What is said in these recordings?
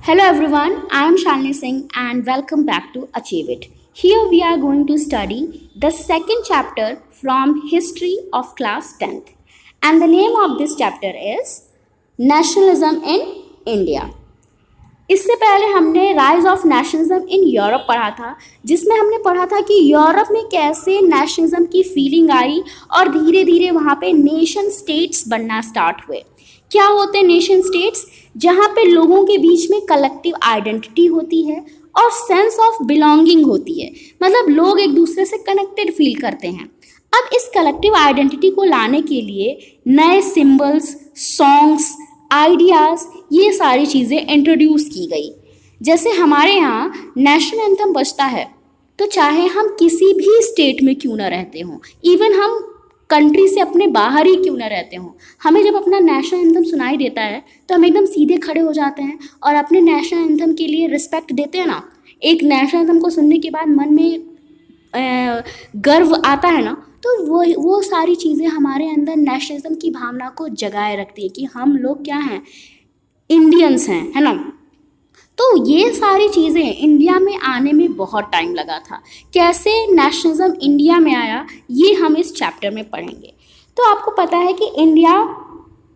Hello everyone, I am Shalini Singh and welcome back to Achieve It. Here we are going to study the second chapter from History of Class 10th. And the name of this chapter is Nationalism in India. इससे पहले हमने rise of nationalism in Europe पढ़ा था, जिसमें हमने पढ़ा था कि यूरोप में कैसे नेशनलिज्म की फीलिंग आई और धीरे धीरे वहाँ पे नेशन स्टेट्स बनना स्टार्ट हुए। क्या होते हैं नेशन स्टेट्स? जहाँ पे लोगों के बीच में कलेक्टिव आइडेंटिटी होती है और सेंस ऑफ बिलोंगिंग होती है, मतलब लोग एक दूसरे से कनेक्टेड फील करते हैं। अब इस कलेक्टिव आइडेंटिटी को लाने के लिए नए सिंबल्स, सॉन्ग्स, आइडियाज़, ये सारी चीज़ें इंट्रोड्यूस की गई। जैसे हमारे यहाँ नेशनल एंथम बजता है, तो चाहे हम किसी भी स्टेट में क्यों ना रहते हों, इवन हम कंट्री से अपने बाहर ही क्यों ना रहते हों, हमें जब अपना नेशनल एंथम सुनाई देता है तो हम एकदम सीधे खड़े हो जाते हैं और अपने नेशनल एंथम के लिए रिस्पेक्ट देते हैं ना। एक नेशनल एंथम को सुनने के बाद मन में गर्व आता है ना, तो वो सारी चीज़ें हमारे अंदर नेशनलिज्म की भावना को जगाए रखती है कि हम लोग क्या हैं, इंडियंस हैं, है ना। तो ये सारी चीज़ें इंडिया में आने में बहुत टाइम लगा था। कैसे नेशनलिज्म इंडिया में आया, ये हम इस चैप्टर में पढ़ेंगे। तो आपको पता है कि इंडिया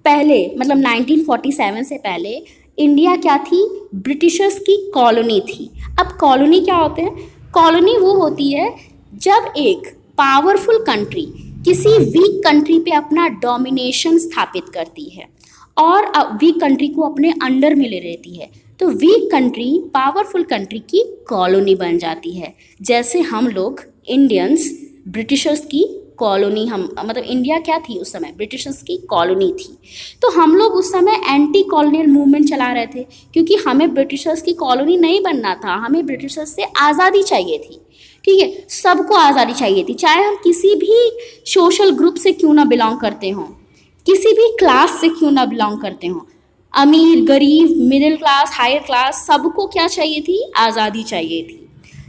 पहले, मतलब 1947 से पहले इंडिया क्या थी? ब्रिटिशर्स की कॉलोनी थी। अब कॉलोनी क्या होते हैं? कॉलोनी वो होती है जब एक पावरफुल कंट्री किसी वीक कंट्री पे अपना डोमिनेशन स्थापित करती है और वीक कंट्री को अपने अंडर में ले लेती है, तो वीक कंट्री पावरफुल कंट्री की कॉलोनी बन जाती है। जैसे हम लोग इंडियंस ब्रिटिशर्स की कॉलोनी, हम मतलब इंडिया क्या थी उस समय? ब्रिटिशर्स की कॉलोनी थी। तो हम लोग उस समय एंटी कॉलोनियल मूवमेंट चला रहे थे, क्योंकि हमें ब्रिटिशर्स की कॉलोनी नहीं बनना था, हमें ब्रिटिशर्स से आज़ादी चाहिए थी। ठीक है, सबको आज़ादी चाहिए थी, चाहे हम किसी भी सोशल ग्रुप से क्यों ना बिलोंग करते हों, किसी भी क्लास से क्यों ना बिलोंग करते हों, अमीर, गरीब, मिडिल क्लास, हायर क्लास, सबको क्या चाहिए थी? आज़ादी चाहिए थी।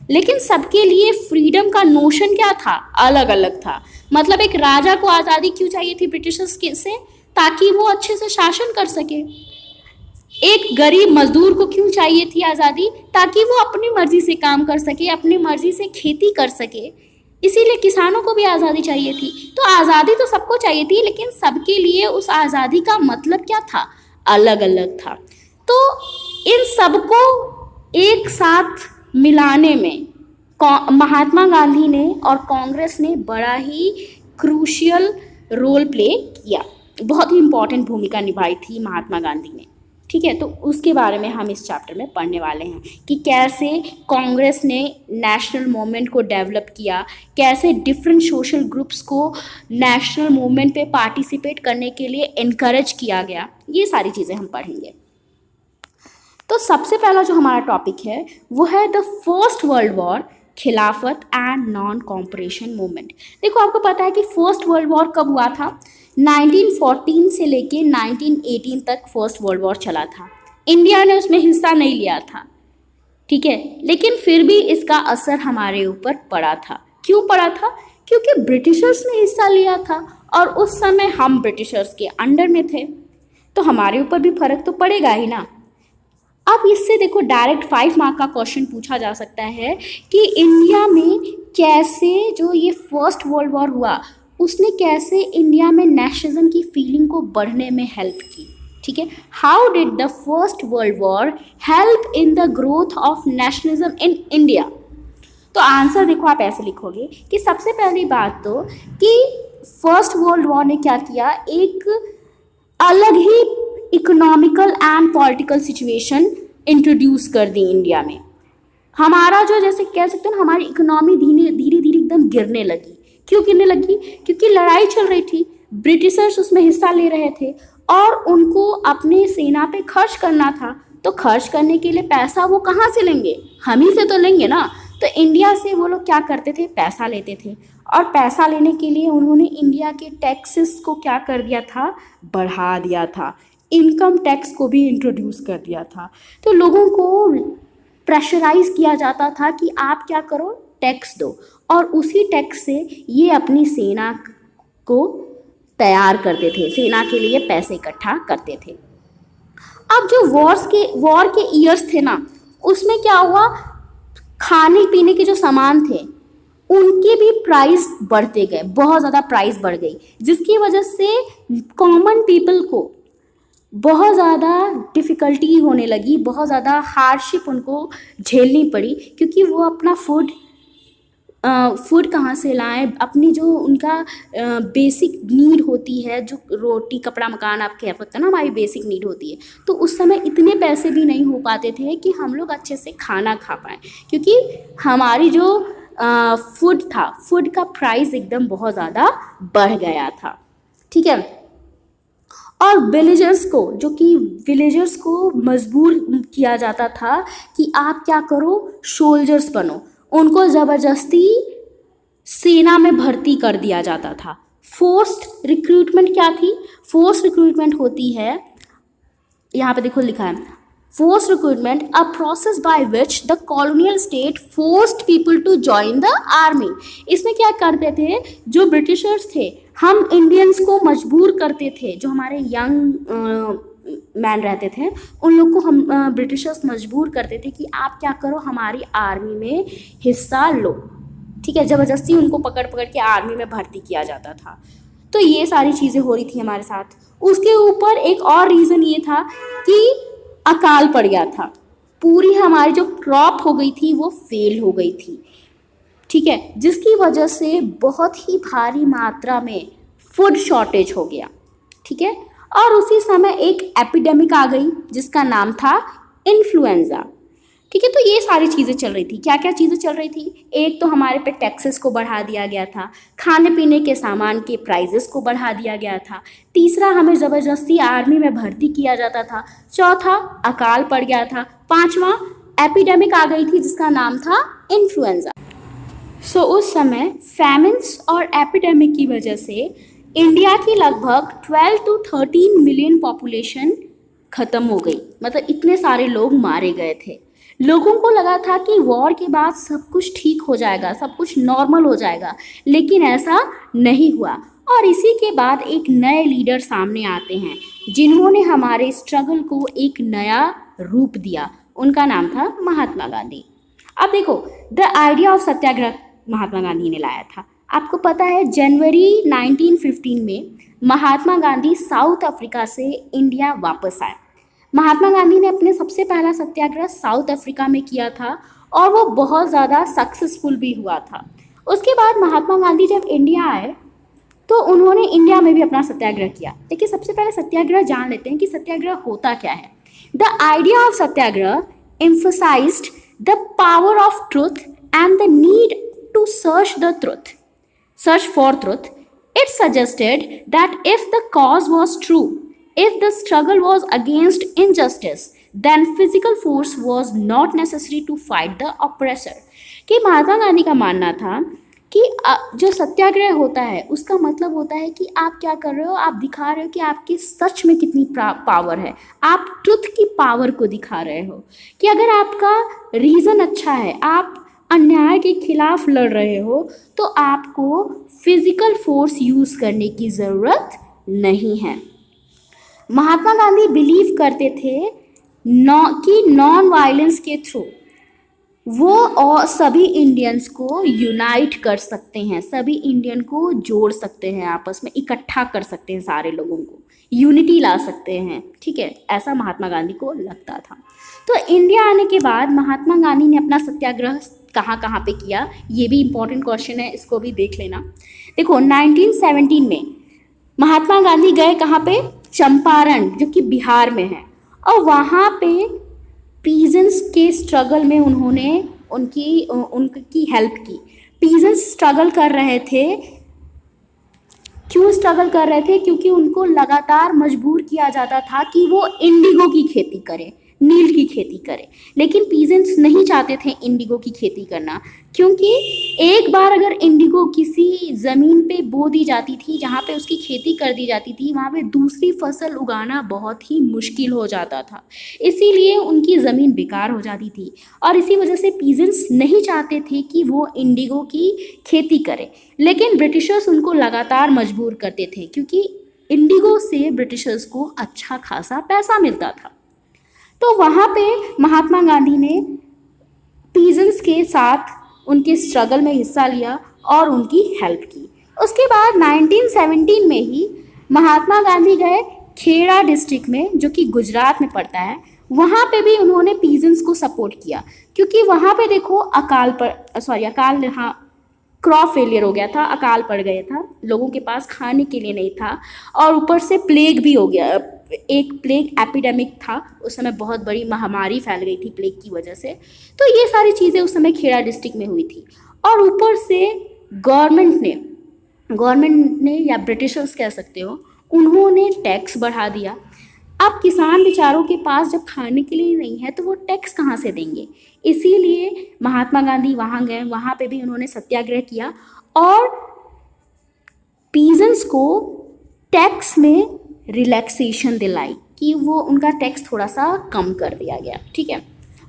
लेकिन सबके लिए फ्रीडम का नोशन क्या था? अलग अलग था। मतलब एक राजा को आज़ादी क्यों चाहिए थी ब्रिटिशर्स से? ताकि वो अच्छे से शासन कर सके। एक गरीब मजदूर को क्यों चाहिए थी आज़ादी? ताकि वो अपनी मर्जी से काम कर सके, अपनी मर्जी से खेती कर सके। इसीलिए किसानों को भी आज़ादी चाहिए थी। तो आज़ादी तो सबको चाहिए थी, लेकिन सबके लिए उस आज़ादी का मतलब क्या था? अलग अलग था। तो इन सबको एक साथ मिलाने में महात्मा गांधी ने और कांग्रेस ने बड़ा ही क्रूशियल रोल प्ले किया, बहुत ही इम्पॉर्टेंट भूमिका निभाई थी महात्मा गांधी ने। ठीक है, तो उसके बारे में हम इस चैप्टर में पढ़ने वाले हैं कि कैसे कांग्रेस ने नेशनल मूवमेंट को डेवलप किया, कैसे डिफरेंट सोशल ग्रुप्स को नेशनल मूवमेंट पे पार्टिसिपेट करने के लिए इनकरेज किया गया। ये सारी चीज़ें हम पढ़ेंगे। तो सबसे पहला जो हमारा टॉपिक है वो है द फर्स्ट वर्ल्ड वॉर, खिलाफत एंड नॉन कॉपरेशन मूवमेंट। देखो, आपको पता है कि फर्स्ट वर्ल्ड वॉर कब हुआ था? 1914 से लेके 1918 तक फर्स्ट वर्ल्ड वॉर चला था। इंडिया ने उसमें हिस्सा नहीं लिया था, ठीक है, लेकिन फिर भी इसका असर हमारे ऊपर पड़ा था। क्यों पड़ा था? क्योंकि ब्रिटिशर्स ने हिस्सा लिया था और उस समय हम ब्रिटिशर्स के अंडर में थे, तो हमारे ऊपर भी फर्क तो पड़ेगा ही ना। अब इससे देखो, डायरेक्ट 5 मार्क का क्वेश्चन पूछा जा सकता है कि इंडिया में कैसे जो ये फर्स्ट वर्ल्ड वॉर हुआ, उसने कैसे इंडिया में नेशनलिज्म की फीलिंग को बढ़ने में हेल्प की। ठीक है, how did the first world war help in the growth of nationalism in India? तो आंसर देखो, आप ऐसे लिखोगे कि सबसे पहली बात तो कि फर्स्ट वर्ल्ड वॉर ने क्या किया, एक अलग ही economical and political situation introduce कर दी इंडिया में। हमारा जो, जैसे कह सकते हैं ना, हमारी इकोनॉमी धीरे धीरे एकदम गिरने लगी। क्यों गिरने लगी? क्योंकि लड़ाई चल रही थी, ब्रिटिशर्स उसमें हिस्सा ले रहे थे और उनको अपने सेना पे खर्च करना था। तो खर्च करने के लिए पैसा वो कहाँ से लेंगे? हम ही से तो लेंगे ना। तो इंडिया से वो लोग क्या करते थे? पैसा लेते थे, और पैसा लेने के लिए उन्होंने इंडिया के टैक्सेस को क्या कर दिया था? बढ़ा दिया था। इनकम टैक्स को भी इंट्रोड्यूस कर दिया था। तो लोगों को प्रेशराइज किया जाता था कि आप क्या करो? टैक्स दो, और उसी टैक्स से ये अपनी सेना को तैयार करते थे, सेना के लिए पैसे इकट्ठा करते थे। अब जो वॉर के ईयर्स थे ना, उसमें क्या हुआ, खाने पीने के जो सामान थे उनके भी प्राइस बढ़ते गए, बहुत ज़्यादा प्राइस बढ़ गई, जिसकी वजह से कॉमन पीपल को बहुत ज़्यादा डिफ़िकल्टी होने लगी, बहुत ज़्यादा हार्डशिप उनको झेलनी पड़ी, क्योंकि वो अपना फूड कहाँ से लाएं, अपनी जो उनका बेसिक नीड होती है, जो रोटी कपड़ा मकान आप कह सकते हैं ना, हमारी बेसिक नीड होती है, तो उस समय इतने पैसे भी नहीं हो पाते थे कि हम लोग अच्छे से खाना खा पाएँ, क्योंकि हमारी जो फूड था, फूड का प्राइस एकदम बहुत ज़्यादा बढ़ गया था। ठीक है, और विलेजर्स को मजबूर किया जाता था कि आप क्या करो, सोल्जर्स बनो, उनको ज़बरदस्ती सेना में भर्ती कर दिया जाता था। फोर्स्ड रिक्रूटमेंट क्या थी, फोर्स्ड रिक्रूटमेंट होती है, यहाँ पे देखो लिखा है, forced recruitment a process by which the colonial state forced people to join the army. इसमें क्या करते थे, जो ब्रिटिशर्स थे, हम इंडियंस को मजबूर करते थे, जो हमारे यंग मैन रहते थे उन लोग को हम ब्रिटिशर्स मजबूर करते थे कि आप क्या करो, हमारी आर्मी में हिस्सा लो। ठीक है, ज़बरदस्ती उनको पकड़ पकड़ के आर्मी में भर्ती किया जाता था। तो ये सारी चीज़ें हो रही थी हमारे साथ। उसके ऊपर एक और रीज़न ये था कि अकाल पड़ गया था, पूरी हमारी जो क्रॉप हो गई थी वो फेल हो गई थी। ठीक है, जिसकी वजह से बहुत ही भारी मात्रा में फूड शॉर्टेज हो गया। ठीक है, और उसी समय एक एपिडेमिक आ गई जिसका नाम था इन्फ्लुएंजा। ठीक है, तो ये सारी चीज़ें चल रही थी। क्या क्या चीज़ें चल रही थी, एक तो हमारे पे टैक्सेस को बढ़ा दिया गया था, खाने पीने के सामान के प्राइजेस को बढ़ा दिया गया था, तीसरा हमें ज़बरदस्ती आर्मी में भर्ती किया जाता था, चौथा अकाल पड़ गया था, पांचवा एपिडेमिक आ गई थी जिसका नाम था इन्फ्लुएंजा। सो उस समय फैमिन्स और एपिडेमिक की वजह से इंडिया की लगभग 12 to 13 मिलियन पॉपुलेशन ख़त्म हो गई, मतलब इतने सारे लोग मारे गए थे। लोगों को लगा था कि वॉर के बाद सब कुछ ठीक हो जाएगा, सब कुछ नॉर्मल हो जाएगा, लेकिन ऐसा नहीं हुआ। और इसी के बाद एक नए लीडर सामने आते हैं जिन्होंने हमारे स्ट्रगल को एक नया रूप दिया, उनका नाम था महात्मा गांधी। अब देखो, द आइडिया ऑफ सत्याग्रह महात्मा गांधी ने लाया था। आपको पता है जनवरी 1915 में महात्मा गांधी साउथ अफ्रीका से इंडिया वापस आए। महात्मा गांधी ने अपने सबसे पहला सत्याग्रह साउथ अफ्रीका में किया था और वो बहुत ज़्यादा सक्सेसफुल भी हुआ था। उसके बाद महात्मा गांधी जब इंडिया आए तो उन्होंने इंडिया में भी अपना सत्याग्रह किया। देखिए, सबसे पहले सत्याग्रह जान लेते हैं कि सत्याग्रह होता क्या है। The idea of Satyagraha emphasized the power of truth and the need to search for truth. It suggested that if the cause was true, if the struggle was against injustice, then physical force was not necessary to fight the oppressor. कि महात्मा गांधी का मानना था कि जो सत्याग्रह होता है उसका मतलब होता है कि आप क्या कर रहे हो, आप दिखा रहे हो कि आपके सच में कितनी पावर है, आप ट्रुथ की पावर को दिखा रहे हो, कि अगर आपका रीज़न अच्छा है, आप अन्याय के खिलाफ लड़ रहे हो, तो आपको फिजिकल फोर्स यूज़ करने की ज़रूरत नहीं है। महात्मा गांधी बिलीव करते थे कि नॉन वायलेंस के थ्रू वो और सभी इंडियंस को यूनाइट कर सकते हैं, सभी इंडियन को जोड़ सकते हैं, आपस में इकट्ठा कर सकते हैं, सारे लोगों को यूनिटी ला सकते हैं। ठीक है, ऐसा महात्मा गांधी को लगता था। तो इंडिया आने के बाद महात्मा गांधी ने अपना सत्याग्रह कहाँ कहाँ पे किया, ये भी इम्पोर्टेंट क्वेश्चन है, इसको भी देख लेना। देखो, 1917 में महात्मा गांधी गए कहाँ पे, चंपारण, जो कि बिहार में है, और वहाँ पे पीजेंट्स के स्ट्रगल में उन्होंने उनकी हेल्प की। पीजेंट्स स्ट्रगल कर रहे थे, क्यों स्ट्रगल कर रहे थे, क्योंकि उनको लगातार मजबूर किया जाता था कि वो इंडिगो की खेती करें, नील की खेती करें, लेकिन पीजेंट्स नहीं चाहते थे इंडिगो की खेती करना, क्योंकि एक बार अगर इंडिगो किसी ज़मीन पे बो दी जाती थी, जहाँ पे उसकी खेती कर दी जाती थी, वहाँ पे दूसरी फसल उगाना बहुत ही मुश्किल हो जाता था, इसीलिए उनकी ज़मीन बेकार हो जाती थी। और इसी वजह से पीजेंट्स नहीं चाहते थे कि वो इंडिगो की खेती करें, लेकिन ब्रिटिशर्स उनको लगातार मजबूर करते थे, क्योंकि इंडिगो से ब्रिटिशर्स को अच्छा खासा पैसा मिलता था। तो वहाँ पे महात्मा गांधी ने पीजेंट्स के साथ उनके स्ट्रगल में हिस्सा लिया और उनकी हेल्प की। उसके बाद 1917 में ही महात्मा गांधी गए खेड़ा डिस्ट्रिक्ट में, जो कि गुजरात में पड़ता है। वहाँ पे भी उन्होंने पीजेंट्स को सपोर्ट किया, क्योंकि वहाँ पे देखो क्रॉप फेलियर हो गया था, अकाल पड़ गया था, लोगों के पास खाने के लिए नहीं था, और ऊपर से प्लेग भी हो गया, एक प्लेग एपिडेमिक था उस समय, बहुत बड़ी महामारी फैल गई थी प्लेग की वजह से। तो ये सारी चीज़ें उस समय खेड़ा डिस्ट्रिक्ट में हुई थी। और ऊपर से गवर्नमेंट ने या ब्रिटिशर्स कह सकते हो, उन्होंने टैक्स बढ़ा दिया। अब किसान बेचारों के पास जब खाने के लिए नहीं है तो वो टैक्स कहाँ से देंगे। इसीलिए महात्मा गांधी वहाँ गए, वहाँ पे भी उन्होंने सत्याग्रह किया और पीजेंट्स को टैक्स में रिलैक्सेशन दिलाई कि वो उनका टैक्स थोड़ा सा कम कर दिया गया। ठीक है।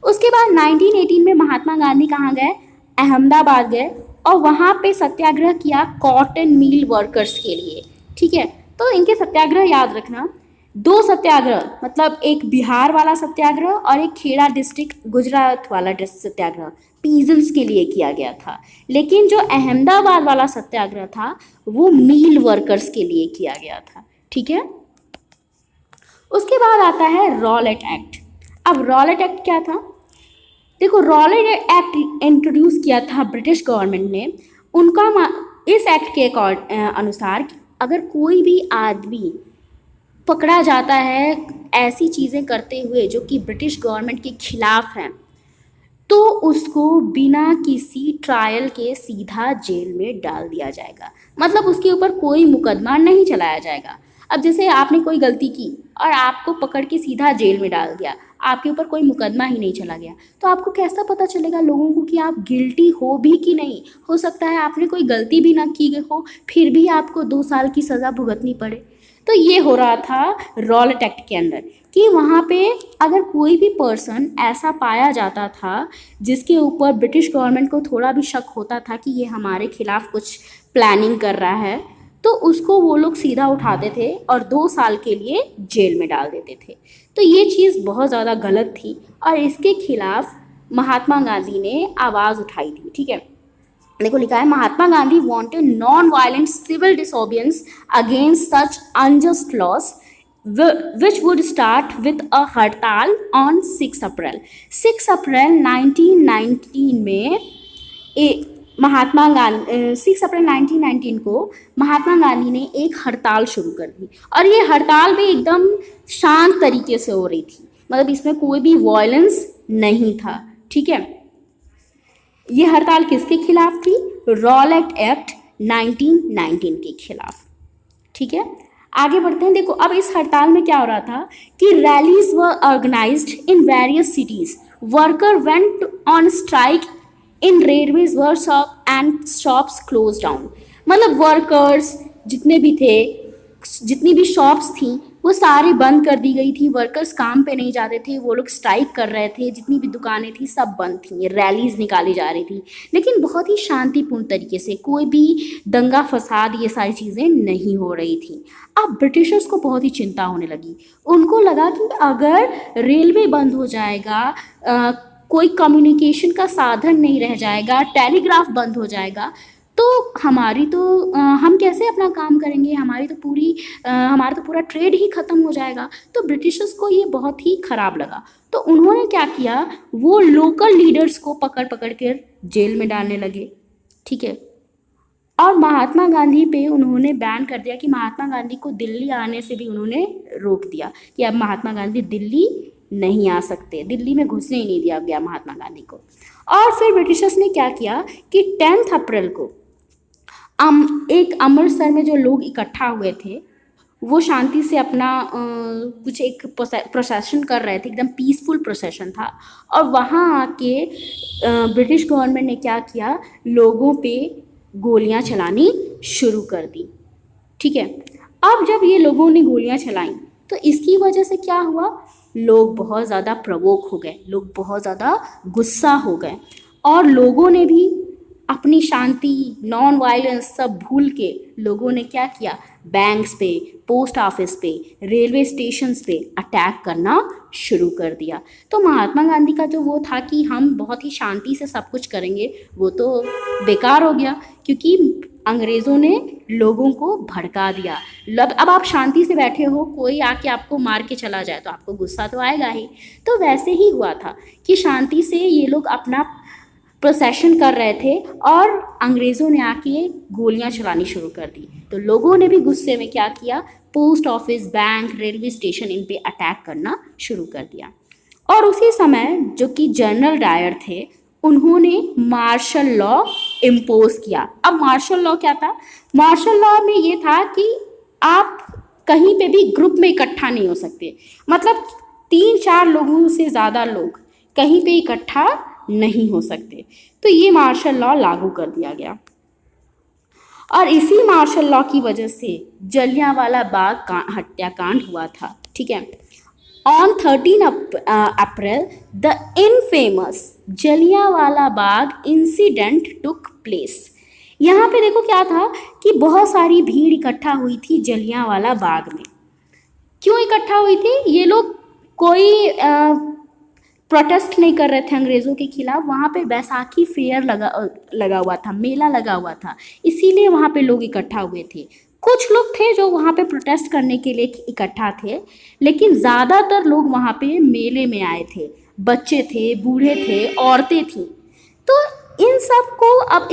उसके बाद 1918 में महात्मा गांधी कहाँ गए? अहमदाबाद गए और वहाँ पे सत्याग्रह किया कॉटन मिल वर्कर्स के लिए। ठीक है। तो इनके सत्याग्रह याद रखना, 2 सत्याग्रह, मतलब एक बिहार वाला सत्याग्रह और एक खेड़ा डिस्ट्रिक्ट गुजरात वाला सत्याग्रह पीजेंट्स के लिए किया गया था। लेकिन जो अहमदाबाद वाला सत्याग्रह था वो मिल वर्कर्स के लिए किया गया था। ठीक है। उसके बाद आता है रॉलेट एक्ट। अब रॉलेट एक्ट क्या था? देखो, रॉलेट एक्ट इंट्रोड्यूस किया था ब्रिटिश गवर्नमेंट ने। इस एक्ट के अनुसार अगर कोई भी आदमी पकड़ा जाता है ऐसी चीज़ें करते हुए जो कि ब्रिटिश गवर्नमेंट के खिलाफ हैं, तो उसको बिना किसी ट्रायल के सीधा जेल में डाल दिया जाएगा। मतलब उसके ऊपर कोई मुकदमा नहीं चलाया जाएगा। अब जैसे आपने कोई गलती की और आपको पकड़ के सीधा जेल में डाल दिया, आपके ऊपर कोई मुकदमा ही नहीं चला गया, तो आपको कैसा पता चलेगा लोगों को कि आप गिल्टी हो भी कि नहीं? हो सकता है आपने कोई गलती भी ना की हो, फिर भी आपको 2 साल की सज़ा भुगतनी पड़े। तो ये हो रहा था रॉलेट एक्ट के अंदर कि वहाँ पे अगर कोई भी पर्सन ऐसा पाया जाता था जिसके ऊपर ब्रिटिश गवर्नमेंट को थोड़ा भी शक होता था कि ये हमारे खिलाफ कुछ प्लानिंग कर रहा है, तो उसको वो लोग सीधा उठाते थे और 2 साल के लिए जेल में डाल देते थे। तो ये चीज़ बहुत ज़्यादा गलत थी और इसके खिलाफ महात्मा गांधी ने आवाज़ उठाई थी। ठीक है। देखो लिखा है, Mahatma Gandhi wanted non violent civil disobedience against such unjust laws which would start with a hartal on 6 April 1919 में 6 अप्रैल 1919 को महात्मा गांधी ने एक हड़ताल शुरू कर दी। और ये हड़ताल भी एकदम शांत तरीके से हो रही थी, मतलब इसमें कोई भी वायलेंस नहीं था। ठीक है। ये हड़ताल किसके खिलाफ थी? रॉलेट एक्ट 1919 के खिलाफ। ठीक है। आगे बढ़ते हैं। देखो, अब इस हड़ताल में क्या हो रहा था कि rallies were organised in various cities, worker went on strike in railways workshop and shops close down. मतलब वर्कर्स जितने भी थे, जितनी भी शॉप्स थी वो सारी बंद कर दी गई थी। वर्कर्स काम पे नहीं जाते थे, वो लोग स्ट्राइक कर रहे थे, जितनी भी दुकानें थी सब बंद थी, रैलीज निकाली जा रही थी, लेकिन बहुत ही शांतिपूर्ण तरीके से, कोई भी दंगा फसाद ये सारी चीज़ें नहीं हो रही थी। अब ब्रिटिशर्स को बहुत ही चिंता होने लगी। उनको लगा कि अगर रेलवे बंद हो जाएगा, कोई कम्युनिकेशन का साधन नहीं रह जाएगा, टेलीग्राफ बंद हो जाएगा, तो हम कैसे अपना काम करेंगे, हमारा तो पूरा ट्रेड ही ख़त्म हो जाएगा। तो ब्रिटिशर्स को ये बहुत ही ख़राब लगा। तो उन्होंने क्या किया, वो लोकल लीडर्स को पकड़ पकड़ कर जेल में डालने लगे। ठीक है। और महात्मा गांधी पे उन्होंने बैन कर दिया कि महात्मा गांधी को दिल्ली आने से भी उन्होंने रोक दिया कि अब महात्मा गांधी दिल्ली नहीं आ सकते, दिल्ली में घुसने ही नहीं दिया गया महात्मा गांधी को। और फिर ब्रिटिशर्स ने क्या किया कि 10 अप्रैल को एक अमृतसर में जो लोग इकट्ठा हुए थे वो शांति से अपना कुछ एक प्रोसेशन कर रहे थे, एकदम पीसफुल प्रोसेशन था। और वहाँ आके ब्रिटिश गवर्नमेंट ने क्या किया, लोगों पे गोलियां चलानी शुरू कर दी। ठीक है। अब जब ये लोगों ने गोलियां चलाई तो इसकी वजह से क्या हुआ, लोग बहुत ज़्यादा प्रवोक हो गए, लोग बहुत ज़्यादा गुस्सा हो गए और लोगों ने भी अपनी शांति, नॉन वायलेंस सब भूल के लोगों ने क्या किया, बैंक्स पे, पोस्ट ऑफिस पे, रेलवे स्टेशंस पे अटैक करना शुरू कर दिया। तो महात्मा गांधी का जो वो था कि हम बहुत ही शांति से सब कुछ करेंगे, वो तो बेकार हो गया, क्योंकि अंग्रेज़ों ने लोगों को भड़का दिया। अब आप शांति से बैठे हो, कोई आके आपको मार के चला जाए तो आपको गुस्सा तो आएगा ही। तो वैसे ही हुआ था कि शांति से ये लोग अपना प्रोसेशन कर रहे थे और अंग्रेज़ों ने आके गोलियां चलानी शुरू कर दी। तो लोगों ने भी गुस्से में क्या किया, post office, bank, railway station, इन पे अटैक करना शुरू कर दिया। और उसी समय जो कि जनरल डायर थे, उन्होंने मार्शल लॉ इम्पोज किया। अब मार्शल लॉ क्या था? मार्शल लॉ में ये था कि आप कहीं पे भी ग्रुप में इकट्ठा नहीं हो सकते, मतलब 3-4 लोगों से ज़्यादा लोग कहीं पे इकट्ठा नहीं हो सकते। तो ये मार्शल लॉ लागू कर दिया गया और इसी मार्शल लॉ की वजह से जलियांवाला बाग हत्याकांड हुआ था। ठीक है, on 13 April the infamous Jallianwala Bagh incident took place. यहाँ पे देखो क्या था कि बहुत सारी भीड़ इकट्ठा हुई थी जलियांवाला बाग में। क्यों इकट्ठा हुई थी? ये लोग कोई प्रोटेस्ट नहीं कर रहे थे अंग्रेज़ों के खिलाफ, वहाँ पे बैसाखी फेयर लगा हुआ था, मेला लगा हुआ था, इसीलिए वहाँ पे लोग इकट्ठा हुए थे। कुछ लोग थे जो वहाँ पे प्रोटेस्ट करने के लिए इकट्ठा थे, लेकिन ज़्यादातर लोग वहाँ पे मेले में आए थे। बच्चे थे, बूढ़े थे, औरतें थीं। तो इन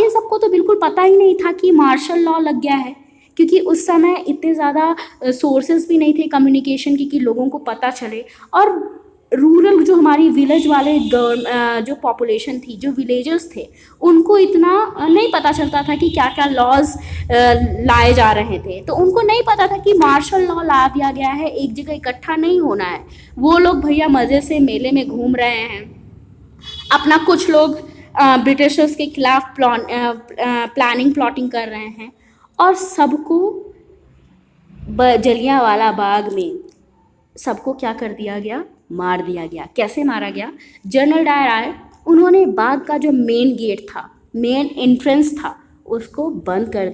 सबको तो बिल्कुल पता ही नहीं था कि मार्शल लॉ लग गया है, क्योंकि उस समय इतने ज़्यादा सोर्सेज भी नहीं थे कम्युनिकेशन की कि लोगों को पता चले। और रूरल जो हमारी विलेज वाले जो पॉपुलेशन थी, जो विलेजर्स थे, उनको इतना नहीं पता चलता था कि क्या क्या लॉज लाए जा रहे थे। तो उनको नहीं पता था कि मार्शल लॉ ला दिया गया है, एक जगह इकट्ठा नहीं होना है। वो लोग भैया मज़े से मेले में घूम रहे हैं अपना, कुछ लोग ब्रिटिशर्स के खिलाफ प्लानिंग प्लॉटिंग कर रहे हैं, और सबको जलियांवाला बाग में सबको क्या कर दिया गया, मार दिया गया। कैसे मारा गया? जनरल डायर आए, उन्होंने बाग का जो मेन गेट था, मेन एंट्रेंस था, उसको बंद कर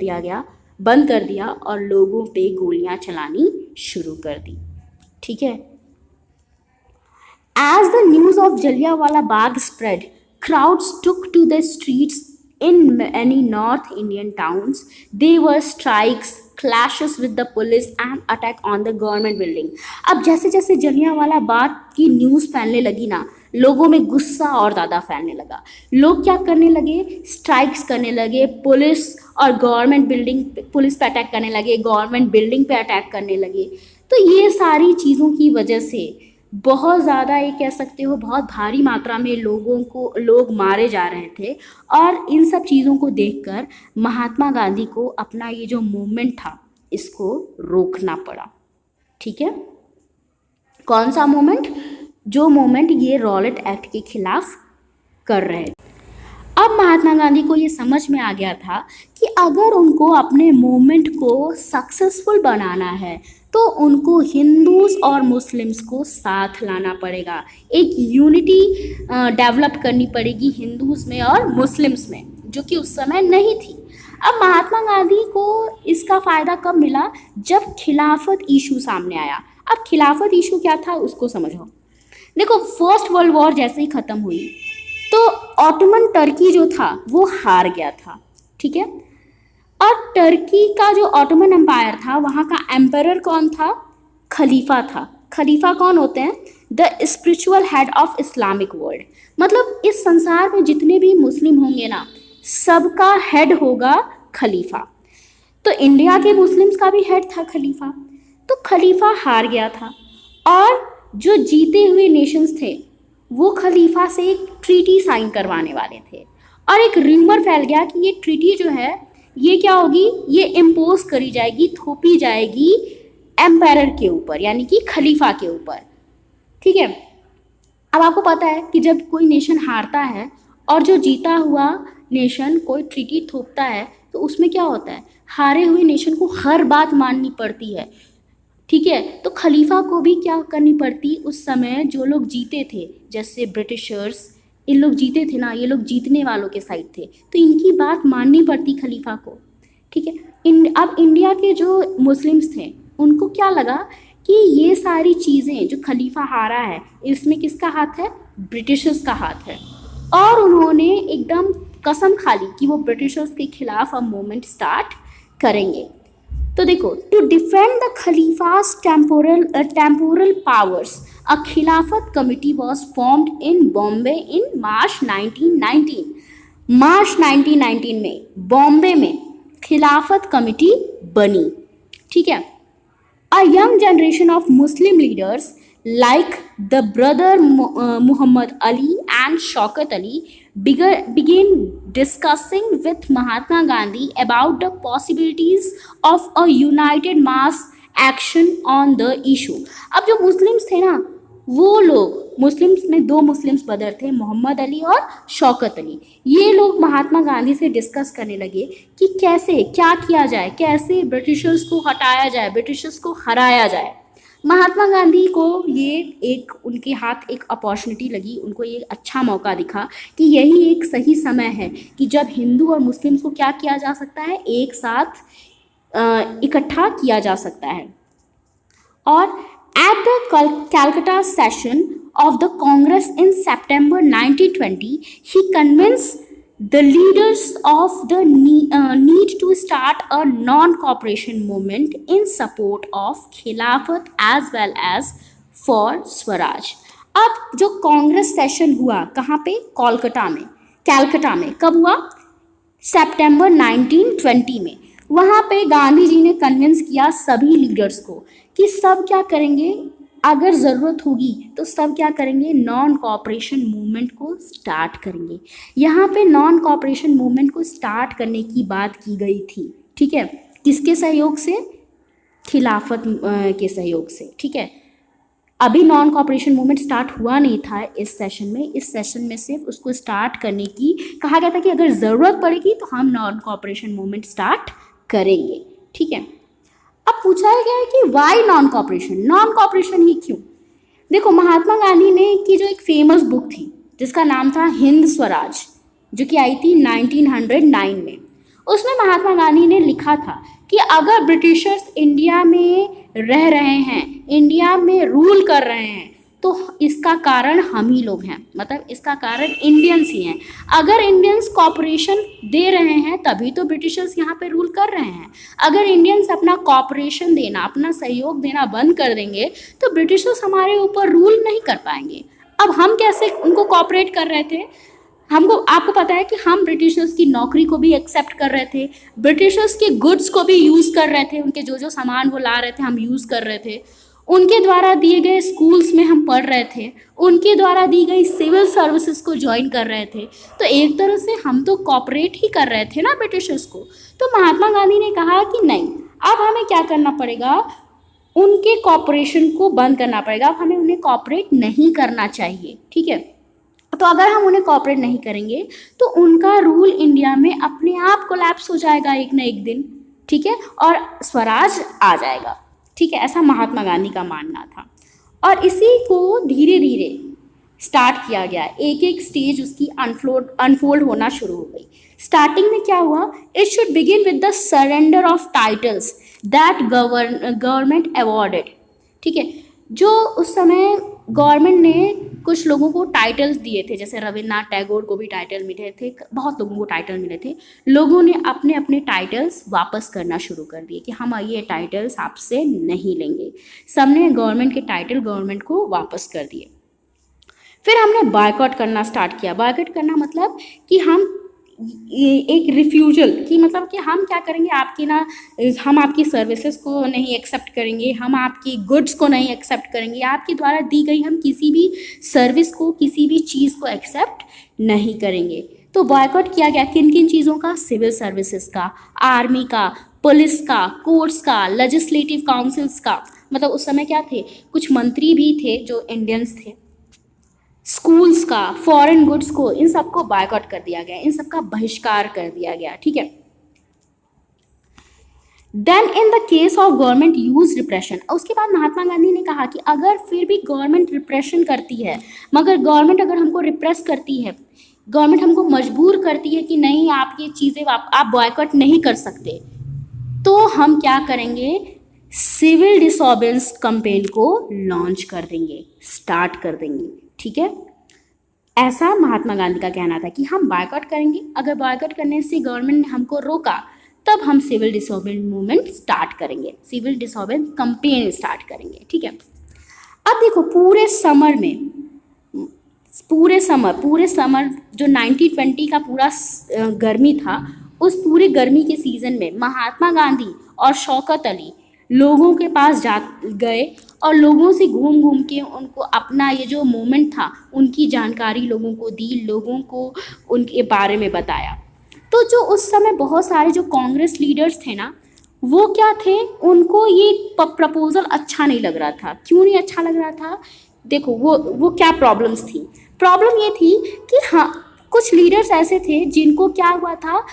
दिया और लोगों पे गोलियां चलानी शुरू कर दी। ठीक है, as the news of Jallianwala Bagh spread, crowds took to the streets in many North Indian towns. There were strikes, clashes with the police and attack on the government building. अब जैसे जैसे जलियांवाला बाग की न्यूज़ फैलने लगी ना, लोगों में गुस्सा और ज़्यादा फैलने लगा। लोग क्या करने लगे, स्ट्राइक्स करने लगे, पुलिस और गवर्नमेंट बिल्डिंग, पुलिस पे अटैक करने लगे, गवर्नमेंट बिल्डिंग पे अटैक करने लगे। तो ये सारी चीज़ों की वजह से बहुत ज़्यादा, ये कह सकते हो बहुत भारी मात्रा में लोग मारे जा रहे थे। और इन सब चीज़ों को देखकर महात्मा गांधी को अपना ये जो मूवमेंट था, इसको रोकना पड़ा। ठीक है, कौन सा मूवमेंट? जो मूवमेंट ये रॉलेट एक्ट के खिलाफ कर रहे थे। अब महात्मा गांधी को ये समझ में आ गया था कि अगर उनको अपने मूवमेंट को सक्सेसफुल बनाना है तो उनको हिंदूज़ और मुस्लिम्स को साथ लाना पड़ेगा, एक यूनिटी डेवलप करनी पड़ेगी हिंदूज़ में और मुस्लिम्स में, जो कि उस समय नहीं थी। अब महात्मा गांधी को इसका फ़ायदा कब मिला? जब खिलाफत इशू सामने आया। अब खिलाफत इशू क्या था उसको समझो। देखो, फर्स्ट वर्ल्ड वॉर जैसे ही ख़त्म हुई तो ऑटोमन टर्की जो था वो हार गया था। ठीक है, और टर्की का जो ऑटोमन एम्पायर था, वहाँ का एम्परर कौन था? खलीफा था। खलीफा कौन होते हैं? The spiritual head of Islamic world. मतलब इस संसार में जितने भी मुस्लिम होंगे ना, सबका हेड होगा खलीफा। तो इंडिया के मुस्लिम्स का भी हेड था खलीफा। तो खलीफा हार गया था और जो जीते हुए नेशंस थे वो खलीफा से एक ट्रीटी साइन करवाने वाले थे। और एक र्यूमर फैल गया कि ये ट्रीटी जो है ये क्या होगी, ये इम्पोज करी जाएगी, थोपी जाएगी एम्पायर के ऊपर, यानी कि खलीफा के ऊपर। ठीक है, अब आपको पता है कि जब कोई नेशन हारता है और जो जीता हुआ नेशन कोई ट्रीटी थोपता है तो उसमें क्या होता है, हारे हुए नेशन को हर बात माननी पड़ती है। ठीक है, तो खलीफा को भी क्या करनी पड़ती उस समय, जो लोग जीते थे जैसे ब्रिटिशर्स, इन लोग जीते थे ना, ये लोग जीतने वालों के साइड थे, तो इनकी बात माननी पड़ती खलीफा को। ठीक है, अब इंडिया के जो मुस्लिम्स थे उनको क्या लगा कि ये सारी चीज़ें जो खलीफा हारा है इसमें किसका हाथ है, ब्रिटिशर्स का हाथ है, और उन्होंने एकदम कसम खा ली कि वो ब्रिटिशर्स के खिलाफ अब मूवमेंट स्टार्ट करेंगे। तो देखो, to defend the Khalifa's temporal powers a Khilafat committee was formed in Bombay in March 1919। मार्च 1919 में बॉम्बे में खिलाफत कमिटी बनी। ठीक है, a young generation of Muslim leaders like the brother Muhammad Ali and Shaukat Ali began discussing with Mahatma Gandhi about the possibilities of a united mass action on the issue। अब जो Muslims थे ना, वो लोग, Muslims में दो Muslims brother थे, मोहम्मद अली और शौकत अली, ये लोग महात्मा गांधी से डिस्कस करने लगे कि कैसे क्या किया जाए, कैसे ब्रिटिशर्स को हटाया जाए, ब्रिटिशर्स को हराया जाए। महात्मा गांधी को ये एक उनके हाथ एक अपॉर्चुनिटी लगी, उनको ये अच्छा मौका दिखा कि यही एक सही समय है कि जब हिंदू और मुस्लिम्स को क्या किया जा सकता है, एक साथ इकट्ठा किया जा सकता है। और at the Calcutta session of the Congress in September 1920, he convinced the leaders of the need to start a non-cooperation movement in support of Khilafat as well as for Swaraj। अब जो कांग्रेस सेशन हुआ कहाँ पे, कोलकाता में, Calcutta में, कब हुआ, सितंबर 1920 में। वहाँ पे गांधी जी ने कन्विंस किया सभी लीडर्स को कि सब क्या करेंगे, अगर ज़रूरत होगी तो सब क्या करेंगे, नॉन कोऑपरेशन मूवमेंट को स्टार्ट करेंगे। यहाँ पे नॉन कोऑपरेशन मूवमेंट को स्टार्ट करने की बात की गई थी। ठीक है, किसके सहयोग से, खिलाफत के सहयोग से। ठीक है, अभी नॉन कोऑपरेशन मूवमेंट स्टार्ट हुआ नहीं था इस सेशन में, इस सेशन में सिर्फ उसको स्टार्ट करने की कहा गया था कि अगर ज़रूरत पड़ेगी तो हम नॉन कोऑपरेशन मूवमेंट स्टार्ट करेंगे। ठीक है, अब पूछा गया है कि वाई नॉन कोऑपरेशन ही क्यों। देखो, महात्मा गांधी ने की जो एक फेमस बुक थी जिसका नाम था हिंद स्वराज, जो कि आई थी 1909 में, उसमें महात्मा गांधी ने लिखा था कि अगर ब्रिटिशर्स इंडिया में रह रहे हैं, इंडिया में रूल कर रहे हैं, तो इसका कारण हम ही लोग हैं, मतलब इसका कारण इंडियंस ही हैं। अगर इंडियंस कॉपरेशन दे रहे हैं तभी तो ब्रिटिशर्स यहाँ पे रूल कर रहे हैं। अगर इंडियंस अपना कॉपरेशन देना, अपना सहयोग देना बंद कर देंगे तो ब्रिटिशर्स हमारे ऊपर रूल नहीं कर पाएंगे। अब हम कैसे उनको कॉपरेट कर रहे थे, हमको, आपको पता है कि हम ब्रिटिशर्स की नौकरी को भी एक्सेप्ट कर रहे थे, ब्रिटिशर्स के गुड्स को भी यूज़ कर रहे थे, उनके जो जो सामान वो ला रहे थे हम यूज़ कर रहे थे, उनके द्वारा दिए गए स्कूल्स में हम पढ़ रहे थे, उनके द्वारा दी गई सिविल सर्विसेज को ज्वाइन कर रहे थे। तो एक तरह से हम तो कॉपरेट ही कर रहे थे ना ब्रिटिशर्स को। तो महात्मा गांधी ने कहा कि नहीं, अब हमें क्या करना पड़ेगा, उनके कॉपरेशन को बंद करना पड़ेगा, अब हमें उन्हें कॉपरेट नहीं करना चाहिए। ठीक है, तो अगर हम उन्हें कॉपरेट नहीं करेंगे तो उनका रूल इंडिया में अपने आप कोलैप्स हो जाएगा एक न एक दिन। ठीक है, और स्वराज आ जाएगा। ठीक है, ऐसा महात्मा गांधी का मानना था, और इसी को धीरे धीरे स्टार्ट किया गया, एक एक स्टेज उसकी अनफोल्ड होना शुरू हो गई। स्टार्टिंग में क्या हुआ, it should begin with the surrender of titles that government awarded. ठीक है, जो उस समय गवर्नमेंट ने कुछ लोगों को टाइटल्स दिए थे, जैसे रविन्द्रनाथ टैगोर को भी टाइटल मिले थे, बहुत लोगों को टाइटल मिले थे, लोगों ने अपने अपने टाइटल्स वापस करना शुरू कर दिए कि हम ये टाइटल्स आपसे नहीं लेंगे। सबने गवर्नमेंट के टाइटल गवर्नमेंट को वापस कर दिए। फिर हमने बायकॉट करना स्टार्ट किया। बायकॉट करना मतलब कि हम एक रिफ्यूजल की, मतलब कि हम क्या करेंगे, आपकी ना, हम आपकी सर्विसेज को नहीं एक्सेप्ट करेंगे, हम आपकी गुड्स को नहीं एक्सेप्ट करेंगे, आपके द्वारा दी गई हम किसी भी सर्विस को, किसी भी चीज़ को एक्सेप्ट नहीं करेंगे। तो बॉयकॉट किया गया किन किन चीज़ों का, सिविल सर्विसेज का, आर्मी का, पुलिस का, कोर्ट्स का, लेजिस्लेटिव काउंसिल्स का, मतलब उस समय क्या थे, कुछ मंत्री भी थे जो इंडियंस थे, स्कूल्स का, फॉरेन गुड्स को, इन सबको बायकॉट कर दिया गया, इन सबका बहिष्कार कर दिया गया। ठीक है, then in the case of government use repression, उसके बाद महात्मा गांधी ने कहा कि अगर फिर भी गवर्नमेंट रिप्रेशन करती है, मगर गवर्नमेंट अगर हमको रिप्रेस करती है, गवर्नमेंट हमको मजबूर करती है कि नहीं आप ये चीज़ें आप बॉयकॉट नहीं कर सकते, तो हम क्या करेंगे, सिविल डिसऑबेडेंस कैंपेन को लॉन्च कर देंगे, स्टार्ट कर देंगे। ठीक है, ऐसा महात्मा गांधी का कहना था कि हम बॉयकॉट करेंगे, अगर बॉयकॉट करने से गवर्नमेंट ने हमको रोका तब हम सिविल डिसऑबेडेंस मूवमेंट स्टार्ट करेंगे, सिविल डिसऑबेडेंस कैंपेन स्टार्ट करेंगे। ठीक है, अब देखो पूरे समर जो 1920 का पूरा गर्मी था, उस पूरे गर्मी के सीज़न में महात्मा गांधी और शौकत अली लोगों के पास जा गए और लोगों से घूम घूम के उनको अपना ये जो मोमेंट था उनकी जानकारी लोगों को दी, लोगों को उनके बारे में बताया। तो जो उस समय बहुत सारे जो कांग्रेस लीडर्स थे ना, वो क्या थे, उनको ये प्रपोजल अच्छा नहीं लग रहा था। क्यों नहीं अच्छा लग रहा था, देखो वो क्या प्रॉब्लम्स थी। प्रॉब्लम ये थी कि हाँ, कुछ लीडर्स ऐसे थे जिनको क्या हुआ था,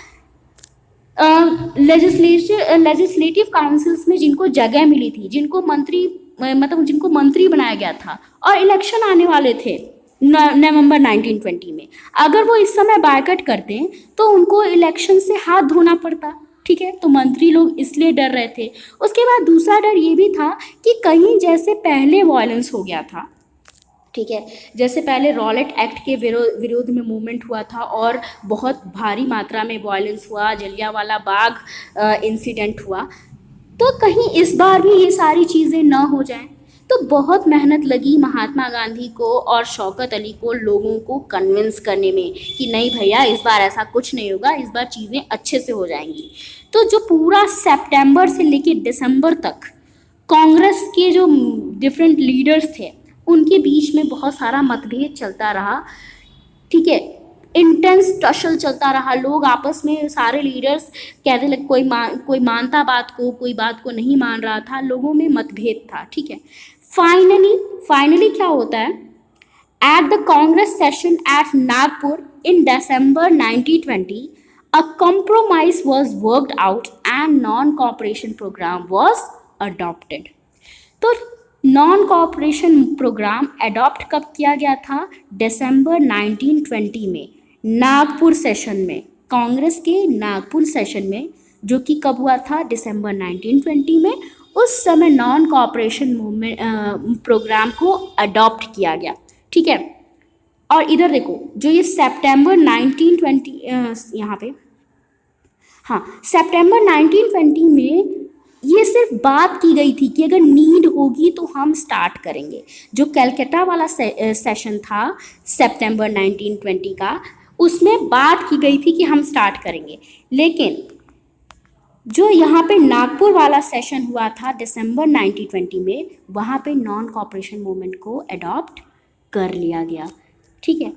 लेजिस्लेटिव काउंसिल्स में जिनको जगह मिली थी, जिनको मंत्री बनाया गया था और इलेक्शन आने वाले थे नवंबर 1920 में, अगर वो इस समय बायकॉट करते तो उनको इलेक्शन से हाथ धोना पड़ता। ठीक है, तो मंत्री लोग इसलिए डर रहे थे। उसके बाद दूसरा डर ये भी था कि कहीं जैसे पहले वायलेंस हो गया था, ठीक है, जैसे पहले रॉलेट एक्ट के विरोध में मूवमेंट हुआ था और बहुत भारी मात्रा में वायलेंस हुआ, जलियांवाला बाग इंसिडेंट हुआ, तो कहीं इस बार भी ये सारी चीज़ें न हो जाएं। तो बहुत मेहनत लगी महात्मा गांधी को और शौकत अली को लोगों को कन्विंस करने में कि नहीं भैया, इस बार ऐसा कुछ नहीं होगा, इस बार चीज़ें अच्छे से हो जाएंगी। तो जो पूरा सितंबर से लेकर दिसंबर तक कांग्रेस के जो डिफरेंट लीडर्स थे उनके बीच में बहुत सारा मतभेद चलता रहा। ठीक है, इंटेंस टसल चलता रहा, लोग आपस में सारे लीडर्स कहते लगे, कोई मानता बात को, कोई बात को नहीं मान रहा था, लोगों में मतभेद था। ठीक है, फाइनली क्या होता है, at the Congress session at Nagpur in December 1920 a compromise was worked out and non-cooperation program was adopted। तो नॉन कोऑपरेशन प्रोग्राम अडॉप्ट कब किया गया था, दिसंबर 1920 में नागपुर सेशन में, कांग्रेस के नागपुर सेशन में, जो कि कब हुआ था, दिसंबर 1920 में। उस समय नॉन कोऑपरेशन मूवमेंट प्रोग्राम को अडॉप्ट किया गया। ठीक है, और इधर देखो जो ये सितंबर 1920 यहाँ पे, हाँ, सितंबर 1920 में ये सिर्फ बात की गई थी कि अगर नीड होगी तो हम स्टार्ट करेंगे। जो कलकत्ता वाला सेशन था सितंबर 1920 का, उसमें बात की गई थी कि हम स्टार्ट करेंगे, लेकिन जो यहाँ पे नागपुर वाला सेशन हुआ था दिसंबर 1920 में, वहाँ पे नॉन कोऑपरेशन मूवमेंट को अडॉप्ट कर लिया गया। ठीक है,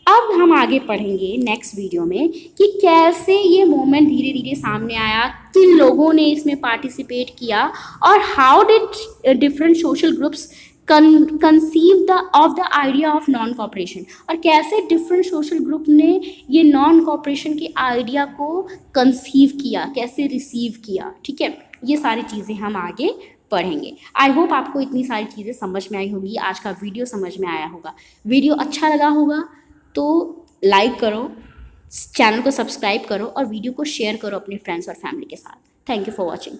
अब हम आगे पढ़ेंगे नेक्स्ट वीडियो में कि कैसे ये मूवमेंट धीरे धीरे सामने आया, किन लोगों ने इसमें पार्टिसिपेट किया और how did different social groups conceive of the idea of non cooperation, और कैसे डिफरेंट सोशल ग्रुप ने ये नॉन कोऑपरेशन के आइडिया को कंसीव किया, कैसे रिसीव किया। ठीक है, ये सारी चीज़ें हम आगे पढ़ेंगे। आई होप आपको इतनी सारी चीज़ें समझ में आई होगी, आज का वीडियो समझ में आया होगा। वीडियो अच्छा लगा होगा तो लाइक करो, चैनल को सब्सक्राइब करो और वीडियो को शेयर करो अपने फ्रेंड्स और फैमिली के साथ। Thank you for watching.